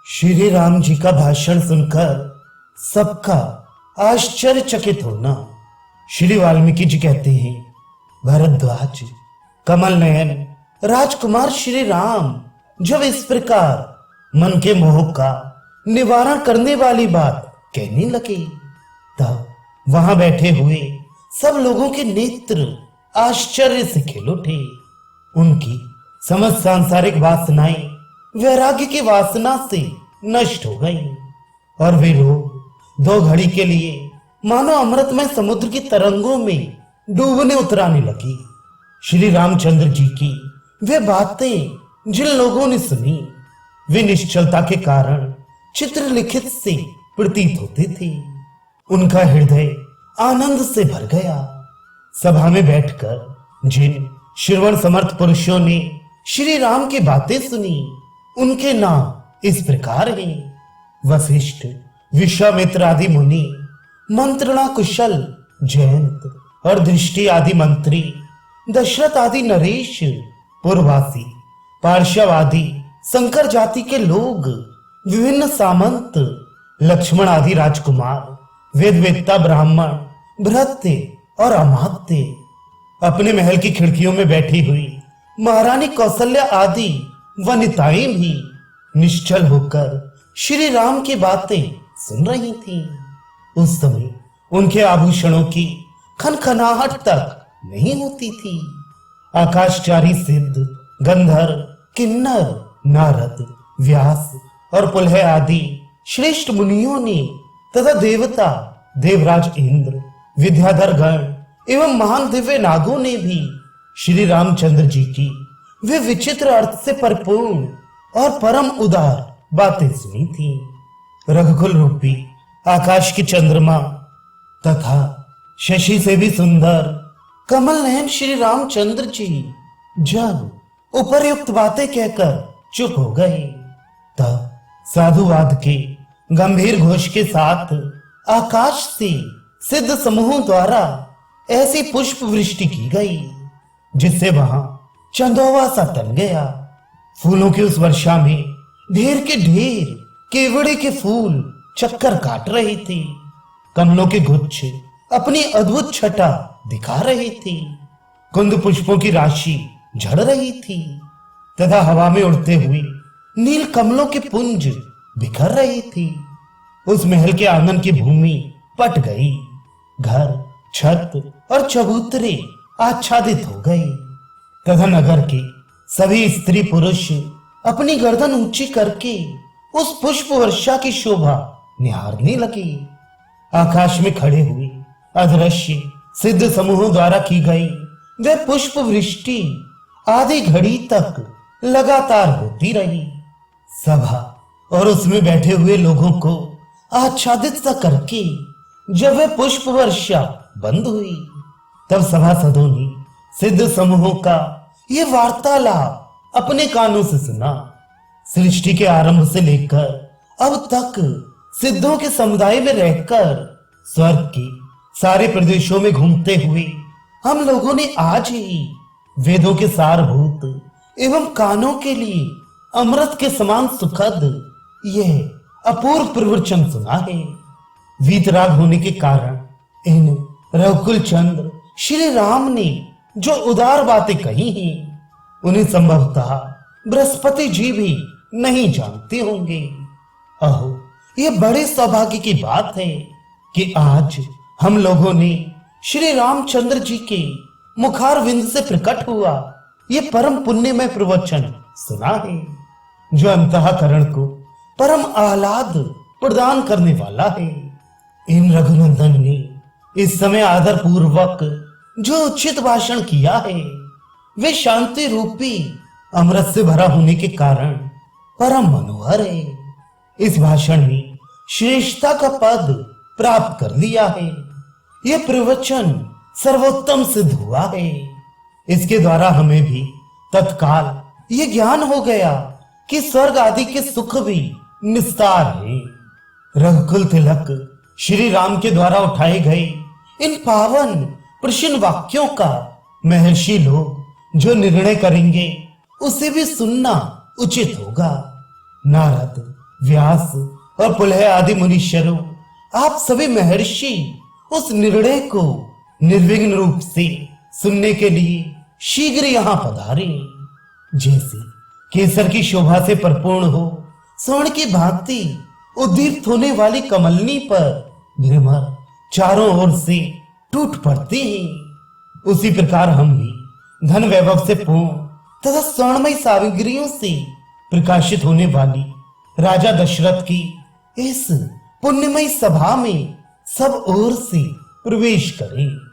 श्री राम जी का भाषण सुनकर सबका आश्चर्यचकित होना। श्री वाल्मीकि जी कहते हैं, भरद्वाज, कमल नयन राजकुमार श्री राम जब इस प्रकार मन के मोह का निवारण करने वाली बात कहने लगे, तब वहां बैठे हुए सब लोगों के नेत्र आश्चर्य से खिल उठे। उनकी समस्त सांसारिक वासनाएं वैराग्य की वासना से नष्ट हो गई और वे लोग दो घड़ी के लिए मानो अमृतमय समुद्र की तरंगों में डूबने उतराने लगी। श्री रामचंद्र जी की वे बातें जिन लोगों ने सुनी, वे निश्चलता के कारण चित्रलिखित से प्रतीत होते थे। उनका हृदय आनंद से भर गया। सभा में बैठकर जिन श्रवण समर्थ पुरुषों ने श्री राम की बातें सुनी, उनके नाम इस प्रकार हैं: वशिष्ठ, विश्वामित्र आदि मुनि, मंत्रणा कुशल जयंत और दृष्टि आदि मंत्री, दशरथ आदि नरेश, पुरवासी, पार्श्व आदि संकर जाति के लोग, विभिन्न सामंत, लक्ष्मण आदि राजकुमार, वेदवेत्ता ब्राह्मण, भृत्य और अमात्य, अपने महल की खिड़कियों में बैठी हुई महारानी कौशल्या आदि वनिताएं भी निश्चल होकर श्री राम की बातें सुन रही थीं। उस समय उनके आभूषणों की खनखनाहट तक नहीं होती थी। आकाशचारी सिद्ध, गंधर्व, किन्नर, नारद, व्यास और पुलह आदि श्रेष्ठ मुनियों ने तथा देवता, देवराज इंद्र, विद्याधर गण एवं महान दिव्य नागों ने भी श्री रामचंद्र जी की वे विचित्र अर्थ से परिपूर्ण और परम उदार बातें सुनी थी। रघुकुल रूपी आकाश की चंद्रमा तथा शशि से भी सुंदर कमल नयन श्री रामचंद्र जी जब उपर्युक्त बातें कहकर चुप हो गए, तब साधुवाद के गंभीर घोष के साथ आकाश से सिद्ध समूहों द्वारा ऐसी पुष्प वृष्टि की गई जिससे वहां चंदोवा सा तन गया। फूलों की उस वर्षा में ढेर के ढेर केवड़े के फूल चक्कर काट रहे थे। कमलों के गुच्छ अपनी अद्भुत छटा दिखा रहे थे। कुंद पुष्पों की राशि झड़ रही थी तथा हवा में उड़ते हुए नील कमलों के पुंज बिखर रहे थे। उस महल के आंगन की भूमि पट गई। घर, छत और चबूतरे आच्छादित हो गए तथा नगर के सभी स्त्री पुरुष अपनी गर्दन ऊंची करके उस पुष्प वर्षा की शोभा निहारने लगे। आकाश में खड़े हुए अदृश्य सिद्ध समूहों द्वारा की गई वह पुष्प वृष्टि आधी घड़ी तक लगातार होती रही। सभा और उसमें बैठे हुए लोगों को आच्छादित सा करके जब वह पुष्प वर्षा बंद हुई, तब सभासदों ने सिद्ध समूहों का ये वार्तालाप अपने कानों से सुना। सृष्टि के आरंभ से लेकर अब तक सिद्धों के समुदाय में रहकर स्वर्ग के सारे प्रदेशों में घूमते हुए हम लोगों ने आज ही वेदों के सारभूत एवं कानों के लिए अमृत के समान सुखद यह अपूर्व प्रवचन सुना है। वीतराग होने के कारण इन रघुकुल चंद्र श्री राम ने जो उदार बातें कही हैं, उन्हें संभवतः बृहस्पति जी भी नहीं जानते होंगे। अहो, ये बड़े सौभाग्य की बात है कि आज हम लोगों ने श्री रामचंद्र जी के मुखारविंद से प्रकट हुआ ये परम पुण्यमय प्रवचन सुना है, जो अंतःकरण को परम आह्लाद प्रदान करने वाला है। इन रघुनंदन ने इस समय आदर पूर्वक जो उचित भाषण किया है, वे शांति रूपी अमृत से भरा होने के कारण परम मनोहर है। इस भाषण में श्रेष्ठता का पद प्राप्त कर लिया है। यह प्रवचन सर्वोत्तम सिद्ध हुआ है। इसके द्वारा हमें भी तत्काल ये ज्ञान हो गया कि स्वर्ग आदि के सुख भी निस्तार है। रघुकुल तिलक श्री राम के द्वारा उठाए गए इन पावन प्रश्न वाक्यों का महर्षि लोग जो निर्णय करेंगे उसे भी सुनना उचित होगा। नारद, व्यास और पुलह आदि मुनीश्वरों, आप सभी महर्षि उस निर्णय को निर्विघ्न रूप से सुनने के लिए शीघ्र यहाँ पधारे। जैसे केसर की शोभा से परिपूर्ण हो स्वर्ण की भांति उद्दीप्त होने वाली कमलनी पर निर्मल चारों ओर से टूट पड़ते हैं, उसी प्रकार हम भी धन वैभव से पूर्ण तथा स्वर्णमय सामग्रियों से प्रकाशित होने वाली राजा दशरथ की इस पुण्यमयी सभा में सब ओर से प्रवेश करें।